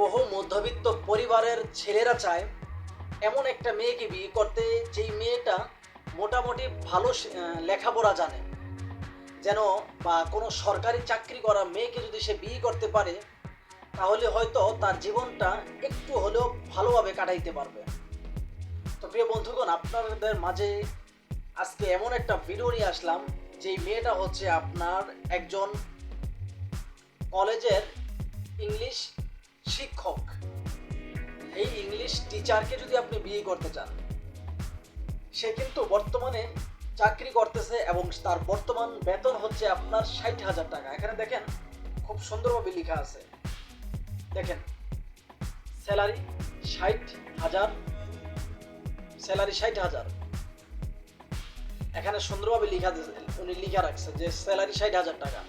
বহু মধ্যবিত্ত পরিবারের ছেলেরা চায় এমন একটা মেয়েকে বিয়ে করতে, যেই মেয়েটা মোটামুটি ভালো লেখাপড়া জানে, যেন বা কোনো সরকারি চাকরি করা মেয়েকে যদি সে বিয়ে করতে পারে, তাহলে হয়তো তার জীবনটা একটু হলেও ভালোভাবে কাটাইতে পারবে। তো প্রিয় বন্ধুগণ, আপনাদের মাঝে আজকে এমন একটা ভিডিও নিয়ে আসলাম, যেই মেয়েটা হচ্ছে আপনার একজন কলেজের ইংলিশ শিক্ষক। এই ইংলিশ টিচারকে যদি আপনি বিয়ে করতে চান, সে কিন্তু বর্তমানে চাকরি করতেছে এবং তার বর্তমান বেতন হচ্ছে আপনার 60,000 টাকা। এখানে দেখেন খুব সুন্দরভাবে লেখা আছে, দেখেন স্যালারি 60,000, স্যালারি 60,000। এখানে সুন্দরভাবে উনি লিখা রাখছে যে স্যালারি 60,000 টাকা।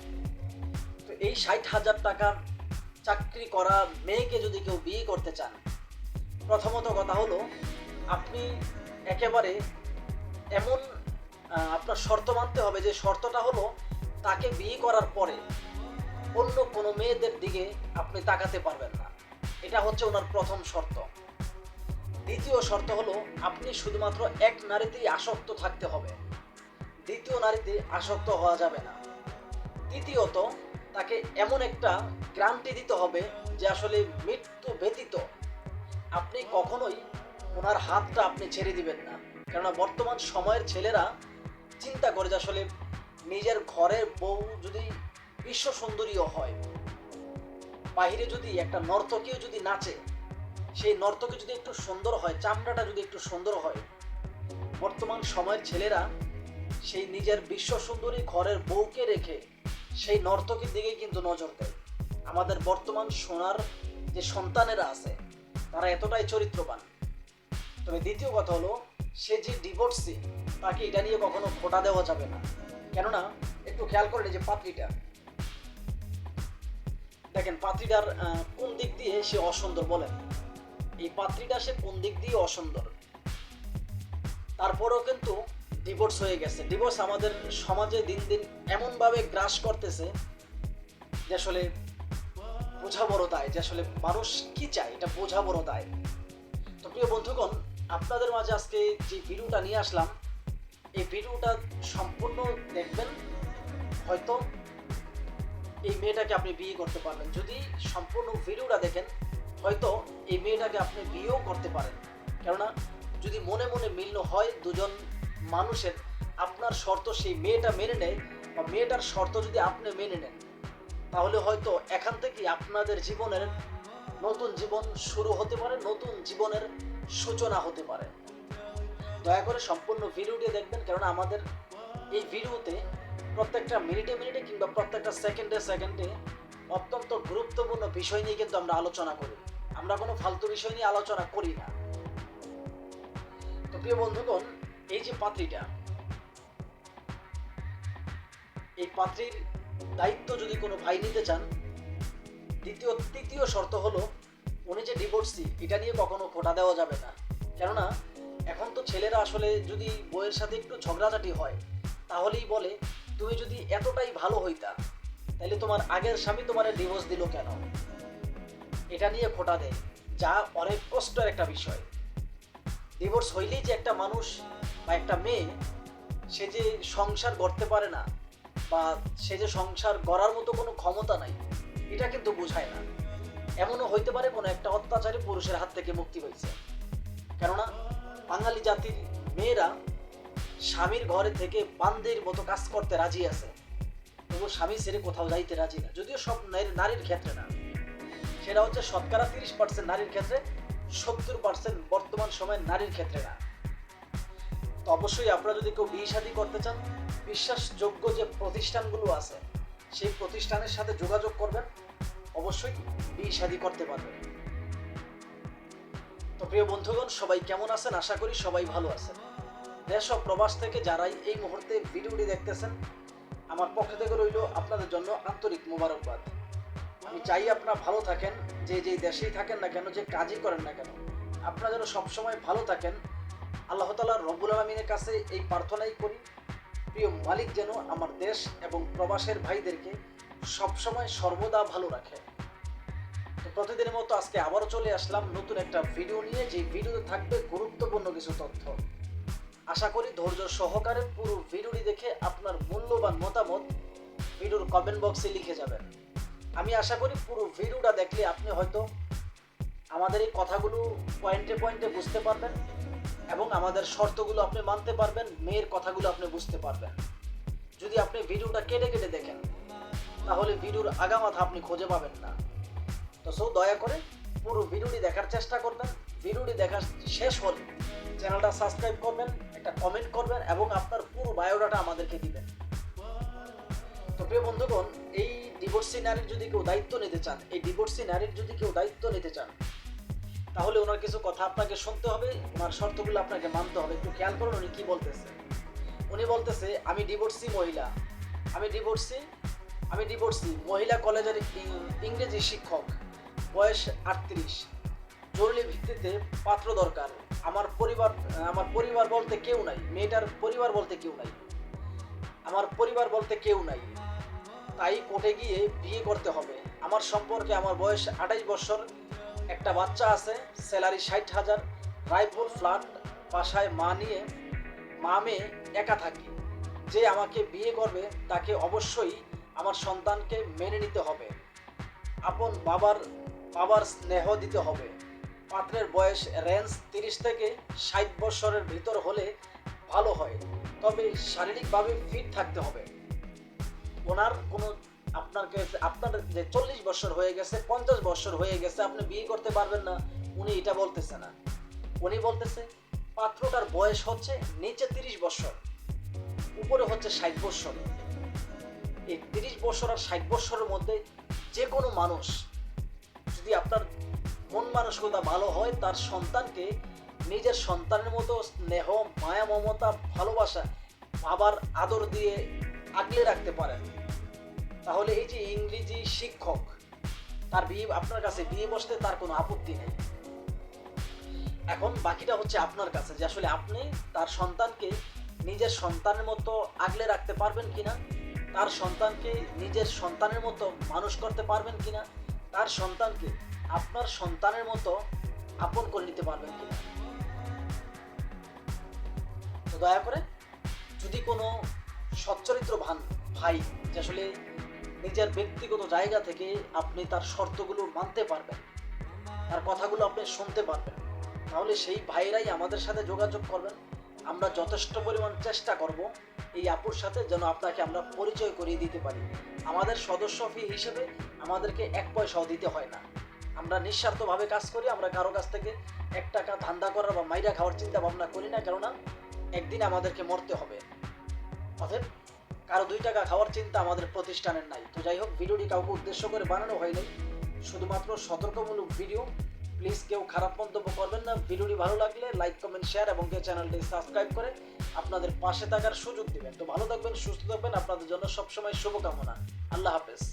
তো এই 60,000 টাকার চাকরি করা মেয়েকে যদি কেউ বিয়ে করতে চান, প্রথমত কথা হলো আপনি একেবারে এমন আপনার শর্ত মানতে হবে, যে শর্তটা হলো তাকে বিয়ে করার পরে অন্য কোনো মেয়েদের দিকে আপনি তাকাতে পারবেন না। এটা হচ্ছে ওনার প্রথম শর্ত। দ্বিতীয় শর্ত হলো আপনি শুধুমাত্র এক নারীতেই আসক্ত থাকতে হবে, দ্বিতীয় নারীতে আসক্ত হওয়া যাবে না। তৃতীয়ত, তাকে এমন একটা গ্যারান্টি দিতে হবে যে আসলে মৃত্যু ব্যতীত আপনি কখনোই ওনার হাতটা আপনি ছেড়ে দিবেন না। কেননা বর্তমান সময়ের ছেলেরা চিন্তা করে যে আসলে নিজের ঘরের বউ যদি বিশ্ব সুন্দরীও হয়, বাহিরে যদি একটা নর্তকীও যদি নাচে, সেই নর্তকী যদি একটু সুন্দর হয়, চামড়াটা যদি একটু সুন্দর হয়, বর্তমান সময়ের ছেলেরা সেই নিজের বিশ্ব সুন্দরী ঘরের বউকে রেখে সেই নর্তকীর দিকে কিন্তু নজর দেয়। আমাদের বর্তমান সোনার যে সন্তানেরা আছে, তারা এতটাই চরিত্রবান। তবে দ্বিতীয় কথা হলো, সে যে ডিভোর্সি, তাকে এটা নিয়ে কখনো খোটা দেওয়া যাবে না। কেননা একটু খেয়াল করেন যে পাত্রীটা, দেখেন পাত্রীটার কোন দিক দিয়ে সে অসুন্দর বলেন, এই পাত্রীটা সে কোন দিক দিয়ে অসুন্দর, তারপরেও কিন্তু ডিভোর্স হয়ে গেছে। ডিভোর্স আমাদের সমাজে দিন দিন এমনভাবে গ্রাস করতেছে যে আসলে বোঝা বড় দায়, যে আসলে মানুষ কি চায় এটা বোঝা বড় দায়। তো প্রিয় বন্ধুগণ, আপনাদের মাঝে আজকে যে ভিডিওটা নিয়ে আসলাম, এই ভিডিওটা সম্পূর্ণ দেখবেন, হয়তো এই মেয়েটাকে আপনি বিয়ে করতে পারবেন। যদি সম্পূর্ণ ভিডিওটা দেখেন, হয়তো এই মেয়েটাকে আপনি বিয়েও করতে পারেন। কেননা যদি মনে মনে মিল হয় দুজন মানুষের, আপনার শর্ত সেই মেয়েটা মেনে নেয় বা মেয়েটার শর্ত যদি আপনি মেনে নেন, তাহলে হয়তো এখান থেকে আপনাদের জীবনের নতুন জীবন শুরু হতে পারে, নতুন জীবনের সূচনা হতে পারে। দয়া করে সম্পূর্ণ ভিডিওটি দেখবেন, কারণ আমাদের এই ভিডিওতে প্রত্যেকটা মিনিটে মিনিটে কিংবা প্রত্যেকটা সেকেন্ডে সেকেন্ডে অত্যন্ত গুরুত্বপূর্ণ বিষয় নিয়ে কিন্তু আমরা আলোচনা করি। আমরা কোনো ফালতু বিষয় নিয়ে আলোচনা করি না। তো প্রিয় বন্ধুগণ, এই যে পাত্রীটা, এই পাত্রীর দায়িত্ব যদি কোনো ভাই নিতে চান, তৃতীয় শর্ত হলো উনি যে ডিভোর্সি, এটা নিয়ে কখনো খোটা দেওয়া যাবে না। কেননা এখন তো ছেলেরা আসলে যদি বউয়ের সাথে একটু ঝগড়াঝাটি হয়, তাহলেই বলে তুমি যদি এতটাই ভালো হইতা, তাহলে তোমার আগের স্বামী তোমার ডিভোর্স দিল কেন, এটা নিয়ে খোটা দেয়, যা অনেক কষ্টের একটা বিষয়। ডিভোর্স হইলেই যে একটা মানুষ বা একটা মেয়ে সে যে সংসার গড়তে পারে না, বা সে যে সংসার গড়ার মতো কোনো ক্ষমতা নাই, এটা কিন্তু বোঝায় না। এমনও হইতে পারে কোনো একটা অত্যাচারী পুরুষের হাত থেকে মুক্তি হয়েছে। কেননা বাঙালি জাতির মেয়েরা স্বামীর ঘরে থেকে বান্দির মতো কাজ করতে রাজি আছে, তবু স্বামী ছেড়ে কোথাও যাইতে রাজি না। যদিও সব নারীর ক্ষেত্রে না, সেটা হচ্ছে শতকরা 30% নারীর ক্ষেত্রে, 70% বর্তমান সময়ের নারীর ক্ষেত্রে না। তো অবশ্যই আপনারা যদি কেউ বিয়ে শাদী করতে চান, বিশ্বাসযোগ্য যে প্রতিষ্ঠানগুলো আছে সেই প্রতিষ্ঠানের সাথে যোগাযোগ করবেন, অবশ্যই বিয়ে শাদী করতে পারবেন। তো প্রিয় বন্ধুগণ, সবাই কেমন আছেন? আশা করি সবাই ভালো আছেন। দেশ ও প্রবাস থেকে যারাই এই মুহূর্তে ভিডিওটি দেখতেছেন, আমার পক্ষ থেকে রইল আপনাদের জন্য আন্তরিক মোবারকবাদ। আমি চাই আপনারা ভালো থাকেন, যে যেই দেশেই থাকেন না কেন, যে কাজই করেন না কেন, আপনারা যেন সবসময় ভালো থাকেন। আল্লাহ তাআলা রব্বুল আলামিনের কাছে এই প্রার্থনাই করি, প্রিয় মালিক যেন আমার দেশ এবং প্রবাসের ভাইদেরকে সবসময় সর্বদা ভালো রাখে। তো প্রতিদিনের মতো আজকে আবারও চলে আসলাম নতুন একটা ভিডিও নিয়ে, যে ভিডিওতে থাকবে গুরুত্বপূর্ণ কিছু তথ্য। আশা করি ধৈর্য সহকারে পুরো ভিডিওটি দেখে আপনার মূল্যবান মতামত ভিডিওর কমেন্ট বক্সে লিখে যাবেন। আমি আশা করি পুরো ভিডিওটা দেখলে আপনি হয়তো আমাদের এই কথাগুলো পয়েন্টে পয়েন্টে বুঝতে পারবেন এবং আমাদের শর্তগুলো আপনি মানতে পারবেন, মেয়ের কথাগুলো আপনি বুঝতে পারবেন। যদি আপনি ভিডিওটা কেটে কেটে দেখেন তাহলে ভিডিওর আগামাথা আপনি খুঁজে পাবেন না। তো দয়া করে পুরো ভিডিওটি দেখার চেষ্টা করবেন। ভিডিওটি দেখার শেষ হলে চ্যানেলটা সাবস্ক্রাইব করবেন, একটা কমেন্ট করবেন এবং আপনার পুরো বায়োডাটা আমাদেরকে দিবেন। তো প্রিয় বন্ধুগণ, এই ডিভোর্সি নারীর যদি কেউ দায়িত্ব নিতে চান, তাহলে ওনার কিছু কথা আপনাকে শুনতে হবে, ওনার শর্তগুলো আপনাকে মানতে হবে। একটু খেয়াল করুন উনি কি বলতেছে। উনি বলতেছে, আমি ডিভোর্সি মহিলা কলেজের ইংরেজি শিক্ষক, বয়স 38, জরুরি ভিত্তিতে পাত্র দরকার। আমার পরিবার বলতে কেউ নাই। মেয়েটার পরিবার বলতে কেউ নাই, আমার পরিবার বলতে কেউ নাই, তাই কোর্টে গিয়ে বিয়ে করতে হবে। আমার সম্পর্কে আমার বয়স 28 বছর, একটা বাচ্চা আছে, স্যালারি 60,000, রায়পুর ফ্ল্যাট, বাসায় মা মেয়ে একা থাকি। যে আমাকে বিয়ে করবে তাকে অবশ্যই আমার সন্তানকে মেনে নিতে হবে, আপন বাবার স্নেহ দিতে হবে। পাত্রের বয়স রেঞ্জ 30 থেকে 60 বছরের ভিতর হলে ভালো হয়, তবে শারীরিকভাবে ফিট থাকতে হবে। ওনার কোনো আপনার যে 40 বছর হয়ে গেছে, 50 বছর হয়ে গেছে, আপনি বিয়ে করতে পারবেন না, উনি এটা বলতেছে না। উনি বলতেছে পাত্রটার বয়স হচ্ছে নিচে 30 বছর, উপরে হচ্ছে 60 বছর। এই 30 বছর আর 60 বছরের মধ্যে যে কোনো মানুষ, যদি আপনার মন মানসিকতা ভালো হয়, তার সন্তানকে নিজের সন্তানের মতো স্নেহ, মায়া, মমতা, ভালোবাসা, বাবার আদর দিয়ে আগলে রাখতে পারেন, তাহলে এই যে ইংরেজি শিক্ষক, তার আপনার কাছে বিয়ে বসতে তার কোনো আপত্তি নেই। এখন বাকিটা হচ্ছে আপনার কাছে, যে আসলে আপনি তার সন্তানকে নিজের সন্তানের মতো আগলে রাখতে পারবেন কিনা, তার সন্তানকে নিজের সন্তানের মতো মানুষ করতে পারবেন কিনা, তার সন্তানকে আপনার সন্তানের মতো আপন করে নিতে পারবেন কিনা। তো দয়া করে, যদি কোনো সচ্চরিত্র ভাই যে আসলে নিজের ব্যক্তিগত জায়গা থেকে আপনি তার শর্তগুলো মানতে পারবেন, তার কথাগুলো আপনি শুনতে পারবেন, তাহলে সেই ভাইরাই আমাদের সাথে যোগাযোগ করবেন। আমরা যথেষ্ট পরিমাণ চেষ্টা করব এই আপুর সাথে যেন আপনাকে আমরা পরিচয় করিয়ে দিতে পারি। আমাদের সদস্য ফি হিসেবে আমাদেরকে 1 পয়সাও দিতে হয় না। আমরা নিঃস্বার্থভাবে কাজ করি। আমরা কারো কাছ থেকে 1 টাকা ধান্দা করার বা মাইরা খাওয়ার চিন্তা ভাবনা করি না, কেননা একদিন আমাদেরকে মরতে হবে। অতএব কারো 2 টাকা খাওয়ার চিন্তা আমাদের প্রতিষ্ঠানের নাই। তো যাই হোক, ভিডিওটি কাউকে উদ্দেশ্য করে বানানো হয়নি, শুধুমাত্র সতর্কমূলক ভিডিও। প্লিজ কেউ খারাপ মন্তব্য করবেন না। ভিডিওটি ভালো লাগলে লাইক, কমেন্ট, শেয়ার এবং চ্যানেলটি সাবস্ক্রাইব করে আপনাদের পাশে থাকার সুযোগ দিবেন। তো ভালো থাকবেন, সুস্থ থাকবেন, আপনাদের জন্য সবসময় শুভকামনা। আল্লাহ হাফেজ।